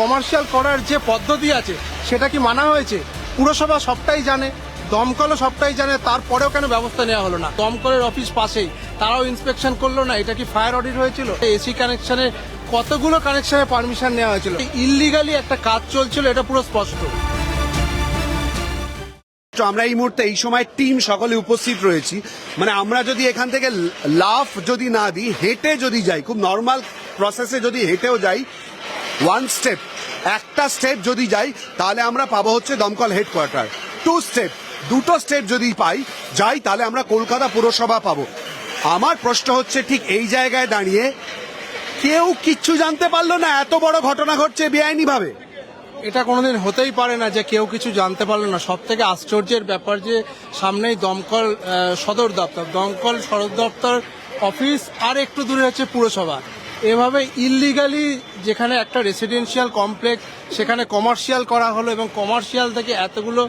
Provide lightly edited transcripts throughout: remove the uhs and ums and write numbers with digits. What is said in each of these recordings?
Commercial করার যে পদ্ধতি আছে সেটা কি মানা হয়েছে? পুরসভা সবটাই জানে, দমকলও সবটাই জানে, তারপরেও কেন ব্যবস্থা নেওয়া হলো না? দমকলের অফিস পাশেই, তারাও ইন্সপেকশন করলো না? এটা কি ফায়ার অডিট হয়েছিল? এসি কানেকশনে কতগুলো কানেকশনে পারমিশন নেওয়া হয়েছিল? ইললিগালি একটা কাজ চলছিল, এটা পুরো স্পষ্ট। আমরা এই মুহূর্তে এই সময় টিম সকলে উপস্থিত রয়েছি। মানে আমরা যদি এখান থেকে লাফ যদি না দিই, হেঁটে যদি যাই, খুব নর্মাল প্রসেসে যদি হেঁটেও যাই, একটা স্টেপ যদি যাই, তাহলে আমরা পাবো হচ্ছে দমকল হেডকোয়ার্টার। দুটো স্টেপ যদি যাই তাহলে আমরা কলকাতা পুরসভা পাবো। আমার প্রশ্ন হচ্ছে, ঠিক এই জায়গায় দাঁড়িয়ে কেউ কিচ্ছু জানতে পারলো না, এত বড় ঘটনা ঘটছে বেআইনি ভাবে। এটা কোনোদিন হতেই পারে না যে কেউ কিছু জানতে পারলো না। সব থেকে আশ্চর্যের ব্যাপার যে সামনেই দমকল সদর দপ্তর অফিস, আর একটু দূরে হচ্ছে পুরসভা। এভাবে ইললিগালি যেখানে একটা রেসিডেন্সিয়াল কমপ্লেক্স, সেখানে কমার্শিয়াল করা হলো এবং কমার্শিয়াল থেকে এতগুলো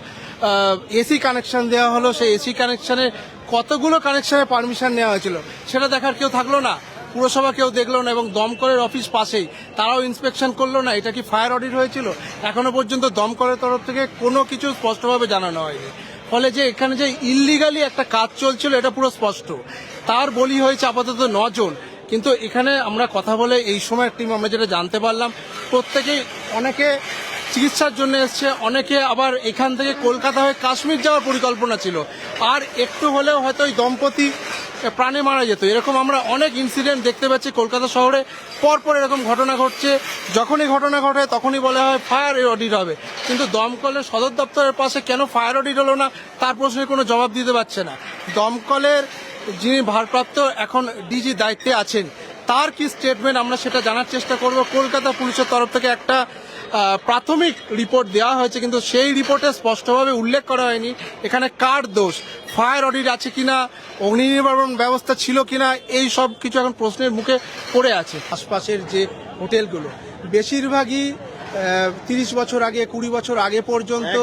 এসি কানেকশন দেওয়া হলো। সেই এসি কানেকশনে কতগুলো কানেকশনে পারমিশন নেওয়া হয়েছিল সেটা দেখার কেউ থাকলো না, পুরসভা কেউ দেখলো না। এবং দমকলের অফিস পাশেই, তারাও ইন্সপেকশন করলো না? এটা কি ফায়ার অডিট হয়েছিল? এখনো পর্যন্ত দমকলের তরফ থেকে কোনো কিছু স্পষ্টভাবে জানানো হয়নি। ফলে যে এখানে যে ইললিগালি একটা কাজ চলছিল এটা পুরো স্পষ্ট। তার বলি হয়েছে আপাতত 9 জন। কিন্তু এখানে আমরা কথা বলে এই সময়ের টিম আমরা যেটা জানতে পারলাম, প্রত্যেকেই, অনেকে চিকিৎসার জন্য এসছে, অনেকে আবার এখান থেকে কলকাতা হয়ে কাশ্মীর যাওয়ার পরিকল্পনা ছিল। আর একটু হলেও হয়তো ওই দম্পতি প্রাণে মারা যেত। এরকম আমরা অনেক ইনসিডেন্ট দেখতে পাচ্ছি কলকাতা শহরে। পরপর এরকম ঘটনা ঘটছে, যখনই ঘটনা ঘটে তখনই বলা হয় ফায়ার অডিট হবে। কিন্তু দমকলের সদর দপ্তরের পাশে কেন ফায়ার অডিট হলো না, তার প্রশ্নের কোনো জবাব দিতে পারছে না। দমকলের যিনি ভারপ্রাপ্ত এখন ডিজি দায়িত্বে আছেন, তার কি স্টেটমেন্ট, আমরা সেটা জানার চেষ্টা করব। কলকাতা পুলিশের তরফ থেকে একটা প্রাথমিক রিপোর্ট দেওয়া হয়েছে, কিন্তু সেই রিপোর্টে স্পষ্টভাবে উল্লেখ করা হয়নি এখানে কার দোষ, ফায়ার অডিট আছে কিনা, অগ্নি নির্বাপন ব্যবস্থা ছিল কিনা, এই সব কিছু এখন প্রশ্নের মুখে পড়ে আছে। আশপাশের যে হোটেলগুলো বেশিরভাগই 30 বছর আগে, 20 বছর আগে পর্যন্ত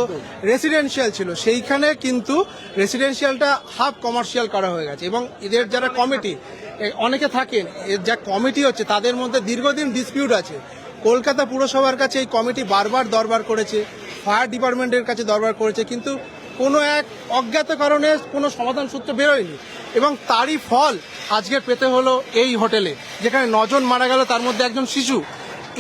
রেসিডেন্সিয়াল ছিল, সেইখানে কিন্তু রেসিডেন্সিয়ালটা হাফ কমার্শিয়াল করা হয়ে গেছে। এবং এদের যারা কমিটি, অনেকে থাকেন, এর যা কমিটি হচ্ছে তাদের মধ্যে দীর্ঘদিন ডিসপিউট আছে। কলকাতা পুরসভার কাছে এই কমিটি বারবার দরবার করেছে, ফায়ার ডিপার্টমেন্টের কাছে দরবার করেছে, কিন্তু কোনো এক অজ্ঞাত কারণে কোনো সমাধান সূত্র বেরোয়নি। এবং তারই ফল আজকে পেতে হলো এই হোটেলে, যেখানে 9 জন মারা গেল, তার মধ্যে একজন শিশু।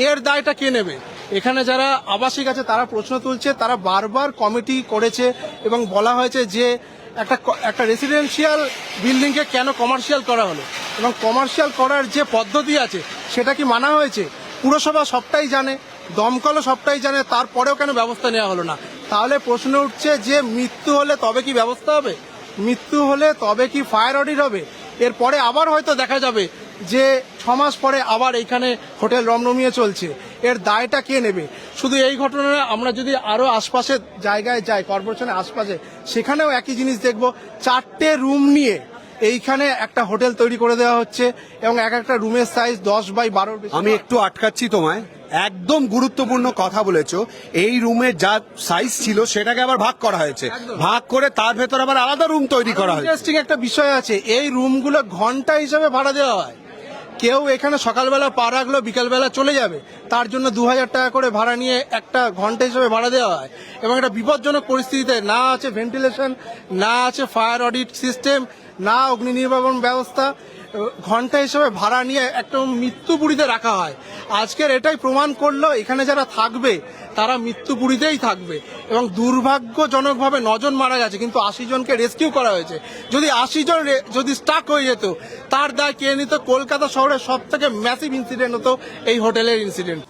এর দায়টা কে নেবে? এখানে যারা আবাসিক আছে তারা প্রশ্ন তুলছে। তারা বারবার কমিটি করেছে এবং বলা হয়েছে যে একটা রেসিডেন্সিয়াল বিল্ডিংকে কেন কমার্শিয়াল করা হলো, এবং কমার্শিয়াল করার যে পদ্ধতি আছে সেটা কি মানা হয়েছে? পুরসভা সবটাই জানে, দমকলও সবটাই জানে, তারপরেও কেন ব্যবস্থা নেওয়া হলো না? তাহলে প্রশ্ন উঠছে যে মৃত্যু হলে তবে কি ব্যবস্থা হবে? মৃত্যু হলে তবে কি ফায়ার অডিট হবে? এরপরে আবার হয়তো দেখা যাবে যে 6 মাস পরে আবার এইখানে হোটেল রমরমিয়ে চলছে। এর দায়টা কে নেবে? শুধু এই ঘটনা না, আমরা যদি আরো আশপাশের জায়গায় যাই, কর্পোরেশনের আশপাশে, সেখানেও একই জিনিস দেখব। 4টে রুম নিয়ে এইখানে একটা হোটেল তৈরি করে দেওয়া হচ্ছে এবং এক একটা রুমের সাইজ 10 বাই 12। আমি একটু আটকাচ্ছি তোমায়, একদম গুরুত্বপূর্ণ কথা বলেছো। এই রুমের যা সাইজ ছিল সেটাকে আবার ভাগ করা হয়েছে, ভাগ করে তার ভেতর আবার আলাদা রুম তৈরি করা হয়েছে। ইন্টারেস্টিং একটা বিষয় আছে, এই রুমগুলো ঘন্টা হিসাবে ভাড়া দেওয়া হয়। কেউ এখানে সকালবেলা পা রাখলো, বিকালবেলা চলে যাবে, তার জন্য 2000 টাকা করে ভাড়া নিয়ে একটা ঘন্টা হিসেবে ভাড়া দেওয়া হয়। এবং একটা বিপজ্জনক পরিস্থিতিতে, না আছে ভেন্টিলেশন, না আছে ফায়ার অডিট সিস্টেম, না অগ্নি নির্বাপন ব্যবস্থা, ঘন্টা হিসেবে ভাড়া নিয়ে একটা মৃত্যুপুরীতে রাখা হয়। আজকের এটাই প্রমাণ করলো এখানে যারা থাকবে তারা মৃত্যুপুরীতেই থাকবে। এবং দুর্ভাগ্যজনকভাবে 9 জন মারা গেছে, কিন্তু 80 জনকে রেস্কিউ করা হয়েছে। যদি 80 জন যদি স্টাক হয়ে যেত, তার দায় কে নিত? কলকাতা শহরের সব থেকে ম্যাসিভ ইনসিডেন্ট হতো এই হোটেলের ইনসিডেন্ট।